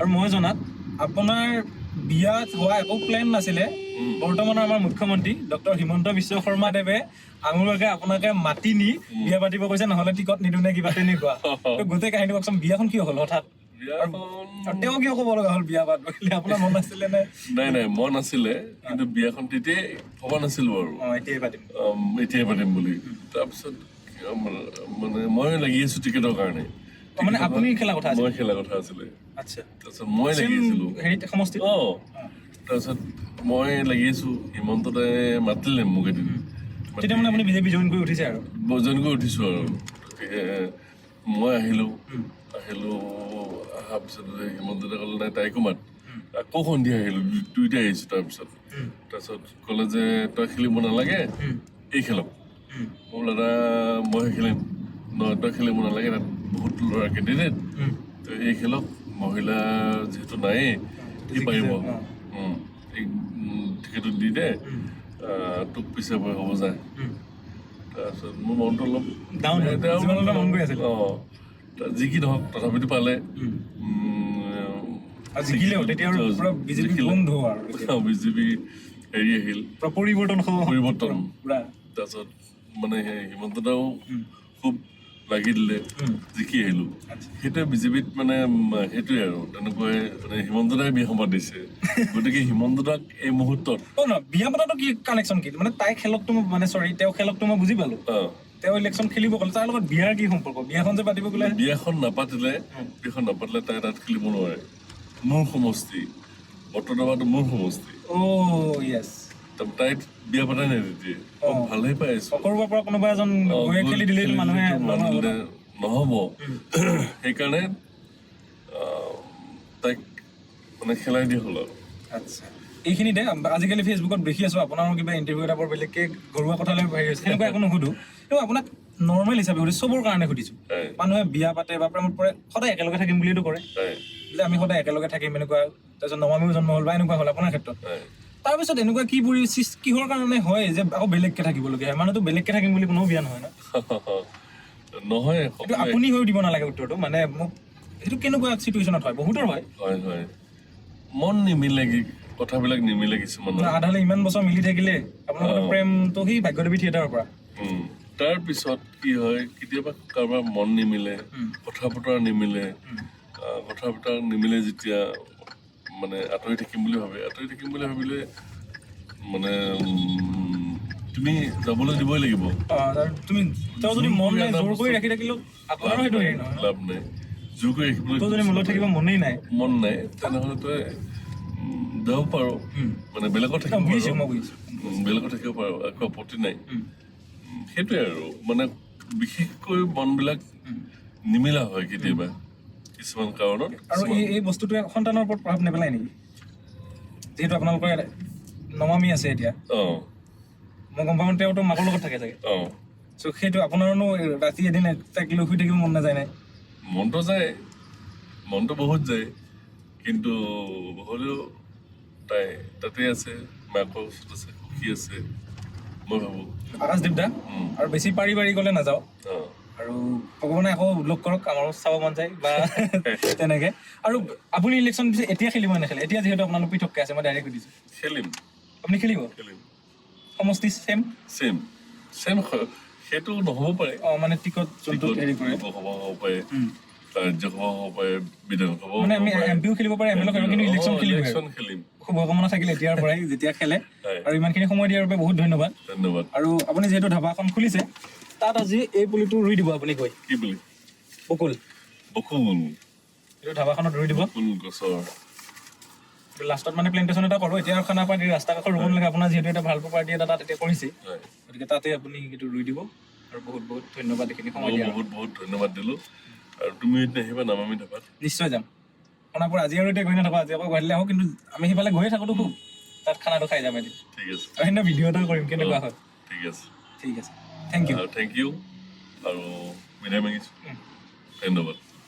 আৰু মই জনাত আপোনাৰ বিয়া হোৱা একো প্লেন নাছিলে বৰ্তমানৰ আমাৰ মুখ্যমন্ত্ৰী ডক্টৰ হিমন্ত বিশ্ব শৰ্মা দেৱে আঙুলকে আপোনাকে মাতি নি বিয়া পাতিব কৈছে নহ'লে টিকট নিদিওঁ নে কিবা তেনেকুৱা গোটেই কাহিনী কওকচোন বিয়াখন কি হ'ল হঠাৎ তেওঁ কিয় ক'ব লগা হ'ল বিয়া পাত বুলি আপোনাৰ মন আছিলে নে নাই মন আছিলে কিন্তু বিয়াখন তেতিয়াই ভবা নাছিলো আৰু এতিয়াই পাতিম বুলি তাৰপিছত মানে মই লাগি আছো টিকেটৰ কাৰণে মানে আপুনি খেলা কথা মই খেলা কথা আছিলে আচ্ছা তাৰপিছত মই লাগি আছিলো সমষ্টি তাৰপিছত মই লাগি আছো হিমন্ততে মাতিলে মোক এদিন তেতিয়া মানে আপুনি বিজেপি জইন কৰি উঠিছে আৰু জইন কৰি উঠিছো আৰু মই আহিলো অহাৰ পিছত হিমন্ততে ক'লে নাই তাইকো মাত আকৌ সন্ধিয়া আহিলো দুইটাই আহিছো তাৰপিছত ক'লে যে তই খেলিব নালাগে এই খেলক মোৰ দাদা মই খেলিম তই খেলিব নালাগে তাত বহুত ল'ৰা কেণ্ডিডেট তই এই খেলক মহিলা যিহেতু নায়েই কি পাৰিব টিকেটটো দি দে তোক পিছে বয় হ'ব যায় তাৰপিছত মোৰ মনটো অলপ যি কি নহওক তথাপিতো পালে বিজেপি হেৰি আহিল পৰিৱৰ্তন তাৰপিছত মানে হিমন্ত দাও খুব লাগি দিলে জিকি আহিলো সেইটোৱে বিজেপিত মানে সেইটোৱে আৰু তেনেকুৱাই মানে হিমন্ত দাই বিয়া সভা দিছে গতিকে হিমন্ত দাক এই মুহূৰ্তত বিয়া পতাটো কি কানেকশ্যন কি মানে তাই খেলকটো মানে চৰি তেওঁ খেলকটো মই বুজি পালো তেওঁ ইলেকশ্যন খেলিব গ'ল তাৰ লগত বিয়াৰ কি সম্পৰ্ক বিয়াখন যে পাতিব গ'লে বিয়াখন নাপাতিলে তাই তাত খেলিব নোৱাৰে মোৰ সমষ্টি বৰ্তমানটো মোৰ সমষ্টি তাইত বিয়া পতাই নাই তেতিয়া ভালেই পাই আছো কৰবাৰ পৰা কোনোবা এজন খেলি দিলে মানুহে নহ'ব সেইকাৰণে তাইক মানে খেলাই দিয়া হ'ল আৰু আচ্ছা এইখিনিতে আজিকালি ফেচবুকত দেখি আছো আপোনাৰ কিবা ইণ্টাৰভিউ এটা বৰ বেলেগকে ঘৰুৱা কথালৈ হেৰি হৈছে সেনেকুৱা একো নুসুধো কিন্তু আপোনাক নৰ্মেল হিচাপে সুধিছো চবৰ কাৰণে সুধিছো মানুহে বিয়া পাতে বা প্ৰেমত পৰে সদায় একেলগে থাকিম বুলিতো কৰে যে আমি সদায় একেলগে থাকিম এনেকুৱা তাৰপিছত নমামীও জন্ম হ'ল বা এনেকুৱা হ'ল আপোনাৰ ক্ষেত্ৰত তাৰপিছত এনেকুৱা কি কিহৰ কাৰণে হয় যে আকৌ বেলেগকে থাকিবলগীয়া হয় মানুহতো বেলেগকে থাকিম বুলি কোনো বিয়া নহয় নহয় আপুনি হৈও দিব নালাগে উত্তৰটো মানে মোক সেইটো কেনেকুৱা চিটুৱেশ্যনত হয় বহুতৰ হয় মন নিমিলে কথাবিলাক নিমিলে কিছুমান আধালে ইমান বছৰ মিলি থাকিলে আপোনাৰ প্ৰেমটো সেই ভাগ্যদেৱী থিয়েটাৰৰ পৰা তাৰপিছত কি হয় কেতিয়াবা কাৰোবাৰ মন নিমিলে কথা বতৰা নিমিলে যেতিয়া মানে আঁতৰি থাকিম বুলি ভাবিলে মানে তুমি যাবলৈ দিবই লাগিব তুমি যদি মন নাই জোৰ কৰি ৰাখি থাকিলেও আপোনাৰো সেইটো হেৰি নহয় লাভ নাই জোৰ কৰি ৰাখিবলৈ যদি মনত থাকিব মন নাই তেনেহ'লে তই যাব পাৰো মানে বেলেগত থাকিব পাৰো একো আপত্তি নাই সেইটোৱে আৰু মানে বিশেষকৈ মনবিলাক নিমিলা হয় কেতিয়াবা কিছুমান কাৰণত আৰু এই বস্তুটোৱে সন্তানৰ ওপৰত প্ৰভাৱ নেপেলায় নেকি যিহেতু আপোনালোকৰ নমামী আছে এতিয়া মই গম পাওঁ তেওঁতো মাকৰ লগত থাকে চাগে চ' সেইটো আপোনাৰনো ৰাতি এদিন তাইক লৈ শুই থাকিব মন নাযায় নাই মনটো বহুত যায় কিন্তু হ'লেও তাই তাতে আছে মাকৰ ওচৰত আছে সুখী আছে মই ভাবো আকাশদ্বীপ দা আৰু বেছি পাৰি গ'লে নাযাওঁ আৰু ভগৱানে আকৌ লগ কৰক আমাৰো চাব মন যায় বা তেনেকে আৰু আপুনি ইলেকশ্যন পিছে এতিয়া খেলিব নেখেলে এতিয়া যিহেতু আপোনালোক পৃথককে আছে মই ডাইৰেক্ট সুধিছোঁ খেলিম আপুনি খেলিব সমষ্টি চেম সেইটো নহ'ব পাৰে মানে টিকট যোনটো হেৰি কৰে লোকসভা হ'ব পাৰে ৰাজ্যসভা হ'ব পাৰে বিধানসভা মানে আমি এমপিও খেলিব পাৰে এম এল এ কিন্তু ইলেকশ্যন খেলিম শুভকামনা থাকিলে এতিয়াৰ পৰাই যেতিয়া খেলে আৰু ইমানখিনি সময় দিয়াৰ বাবে বহুত ধন্যবাদ আৰু আপুনি যিহেতু ধাবাখন খুলিছে তাত আজি এই পুলিটো ৰুই দিব আপুনি গৈ কি বুলি বকুল এইটো ধাবাখনত ৰুই দিব লাষ্টত মানে প্লেণ্টেশ্যন এটা কৰোঁ এতিয়া খানা পাতি ৰাস্তা কাষত ৰুব নালাগে আপোনাৰ যিহেতু এটা ভাল প্ৰপাৰ্টি এটা তাত এতিয়া কৰিছে গতিকে তাতে আপুনি সেইটো ৰুই দিব আৰু বহুত ধন্যবাদ এইখিনি সময় দিয়া বহুত ধন্যবাদ দিলোঁ আৰু তুমি এতিয়া আহিবা নামামি ধাবাত নিশ্চয় যাম খানাপুৰ আজি আৰু এতিয়া গৈ নাথাকোঁ আজি আকৌ গুৱাহাটীলৈ আহোঁ কিন্তু আমি সেইফালে গৈয়ে থাকোঁতো খুব তাত খানাটো খাই যাম এদিন ঠিক আছে আৰু সেইদিনা ভিডিঅ' এটা কৰিম কেনেকুৱা হয় ঠিক আছে থেংক ইউ আৰু বিদায় মাগিছোঁ ধন্যবাদ